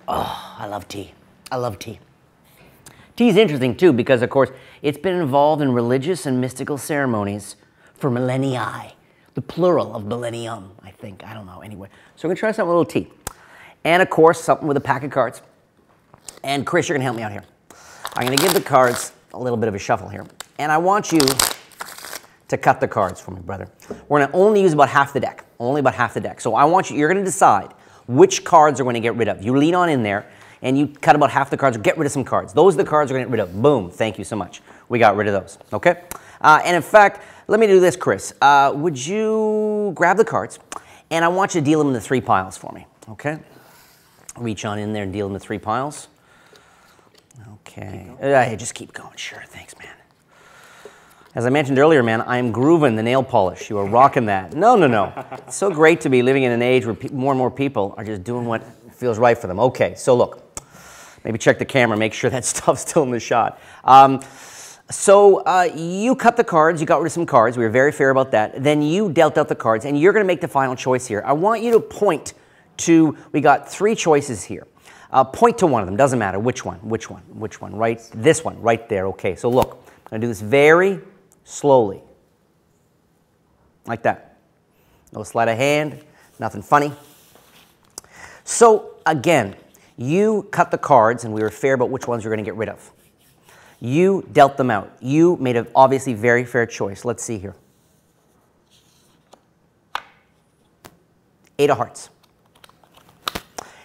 Oh, I love tea. I love tea. Tea is interesting too because, of course, it's been involved in religious and mystical ceremonies for millennia. The plural of millennium, I think. I don't know. Anyway, so we're going to try something with a little tea. And, of course, something with a pack of cards. And, Chris, you're going to help me out here. I'm going to give the cards a little bit of a shuffle here. And I want you to cut the cards for me, brother. We're going to only use about half the deck. Only about half the deck. So I want you, you're going to decide which cards are going to get rid of. You lean on in there, and you cut about half the cards, or get rid of some cards. Those are the cards we're going to get rid of. Boom. Thank you so much. We got rid of those. Okay? And in fact, let me do this, Chris. Would you grab the cards, and I want you to deal them into 3 piles for me. Okay? Reach on in there and deal them into 3 piles. Okay. Just keep going. Sure. Thanks, man. As I mentioned earlier, man, I am grooving the nail polish. You are rocking that. No. It's so great to be living in an age where more and more people are just doing what feels right for them. Okay, so look. Maybe check the camera, make sure that stuff's still in the shot. You cut the cards, you got rid of some cards. We were very fair about that. Then you dealt out the cards, and you're going to make the final choice here. I want you to point to, we got 3 choices here. Point to one of them, doesn't matter which one, right? This one, right there. Okay, so look, I'm going to do this very slowly, like that. No sleight of hand, nothing funny. So again, you cut the cards, and we were fair about which ones you're going to get rid of. You dealt them out. You made an obviously very fair choice. Let's see here. 8 of hearts.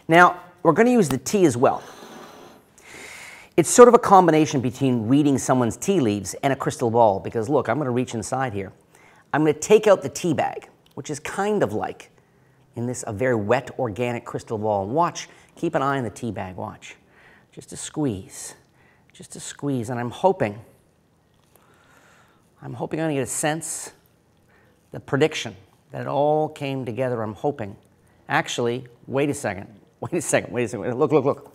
Now, we're going to use the tea as well. It's sort of a combination between reading someone's tea leaves and a crystal ball, because look, I'm going to reach inside here. I'm going to take out the tea bag, which is kind of like, in this, a very wet, organic crystal ball. And watch, keep an eye on the tea bag, watch. Just a squeeze, and I'm hoping I'm going to get a sense, the prediction, that it all came together, I'm hoping. Actually, wait a second. Look.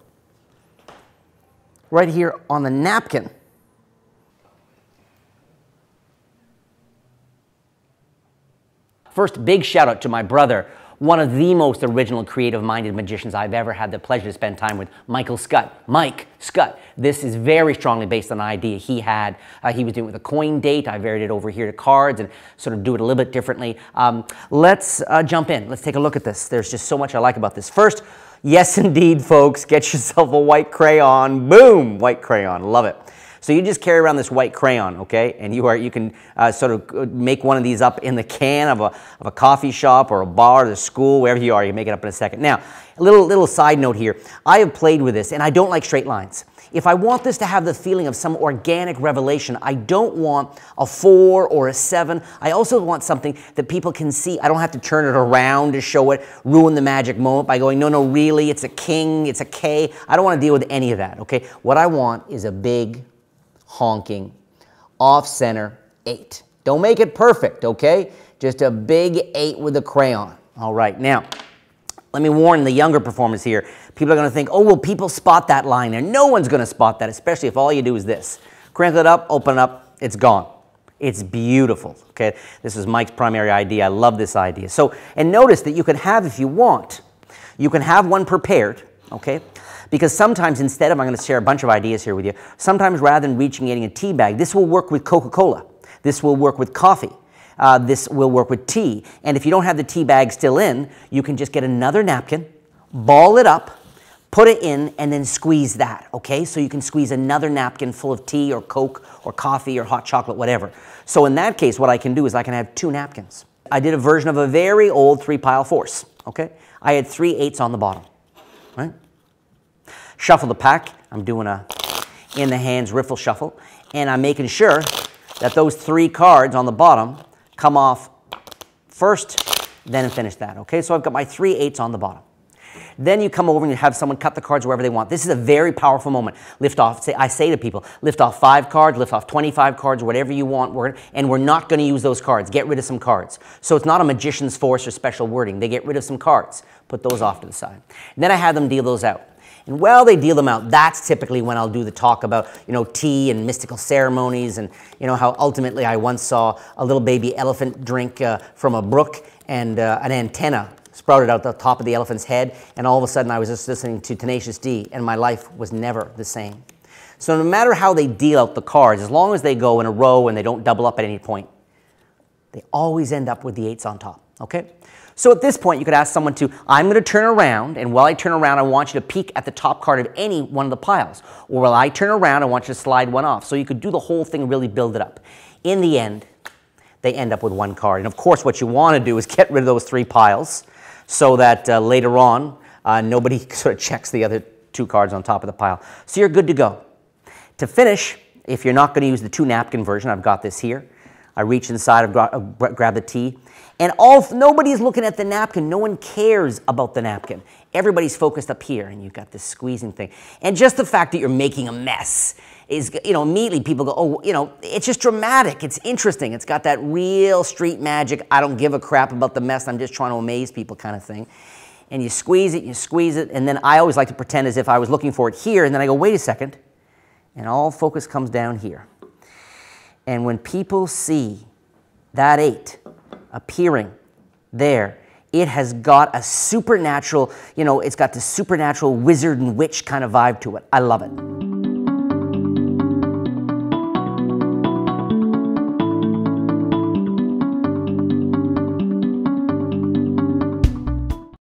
Right here on the napkin. First, big shout out to my brother, one of the most original, creative-minded magicians I've ever had the pleasure to spend time with, Michael Scutt. Mike Scutt. This is very strongly based on an idea he had. He was doing it with a coin date. I varied it over here to cards and sort of do it a little bit differently. Let's jump in. Let's take a look at this. There's just so much I like about this. First, yes, indeed, folks, get yourself a white crayon. Boom, white crayon. Love it. So you just carry around this white crayon, okay? And you can sort of make one of these up in the can of a coffee shop or a bar or the school, wherever you are. You can make it up in a second. Now, a little side note here. I have played with this, and I don't like straight lines. If I want this to have the feeling of some organic revelation, I don't want a 4 or a 7. I also want something that people can see. I don't have to turn it around to show it, ruin the magic moment by going, no, really, it's a king, it's a K. I don't want to deal with any of that, okay? What I want is a big, honking, off-center 8. Don't make it perfect, okay? Just a big 8 with a crayon. All right, now, let me warn the younger performers here. People are going to think, oh, will people spot that line there? No one's going to spot that, especially if all you do is this. Crinkle it up, open it up, it's gone. It's beautiful, okay? This is Mike's primary idea. I love this idea. So, and notice that you can have, if you want, you can have one prepared, okay? Because sometimes instead of, I'm going to share a bunch of ideas here with you, sometimes rather than reaching and getting a tea bag, this will work with Coca-Cola. This will work with coffee. This will work with tea. And if you don't have the tea bag still in, you can just get another napkin, ball it up, put it in, and then squeeze that, okay? So you can squeeze another napkin full of tea or Coke or coffee or hot chocolate, whatever. So in that case, what I can do is I can have 2 napkins. I did a version of a very old 3-pile force, okay? I had 3 8s on the bottom, right? Shuffle the pack. I'm doing a in the hands riffle shuffle, and I'm making sure that those 3 cards on the bottom come off first, then finish that, okay? So I've got my 3 8s on the bottom. Then you come over and you have someone cut the cards wherever they want. This is a very powerful moment. Lift off, I say to people, lift off 5 cards, lift off 25 cards, whatever you want, and we're not going to use those cards. Get rid of some cards. So it's not a magician's force or special wording. They get rid of some cards. Put those off to the side. And then I have them deal those out. And while they deal them out, that's typically when I'll do the talk about, tea and mystical ceremonies and, how ultimately I once saw a little baby elephant drink from a brook and an antenna sprouted out the top of the elephant's head, and all of a sudden I was just listening to Tenacious D, and my life was never the same. So no matter how they deal out the cards, as long as they go in a row and they don't double up at any point, they always end up with the 8s on top, okay? So at this point, you could ask someone to, I'm going to turn around, and while I turn around, I want you to peek at the top card of any one of the piles. Or while I turn around, I want you to slide one off. So you could do the whole thing and really build it up. In the end, they end up with 1 card. And of course, what you want to do is get rid of those 3 piles so that later on, nobody sort of checks the other 2 cards on top of the pile. So you're good to go. To finish, if you're not going to use the 2 napkin version, I've got this here. I reach inside, grab the tea, and nobody's looking at the napkin. No one cares about the napkin. Everybody's focused up here, and you've got this squeezing thing. And just the fact that you're making a mess is, immediately people go, oh, it's just dramatic. It's interesting. It's got that real street magic, I don't give a crap about the mess, I'm just trying to amaze people kind of thing. And you squeeze it, and then I always like to pretend as if I was looking for it here, and then I go, wait a second, and all focus comes down here. And when people see that 8 appearing there, it has got a supernatural, it's got the supernatural wizard and witch kind of vibe to it. I love it.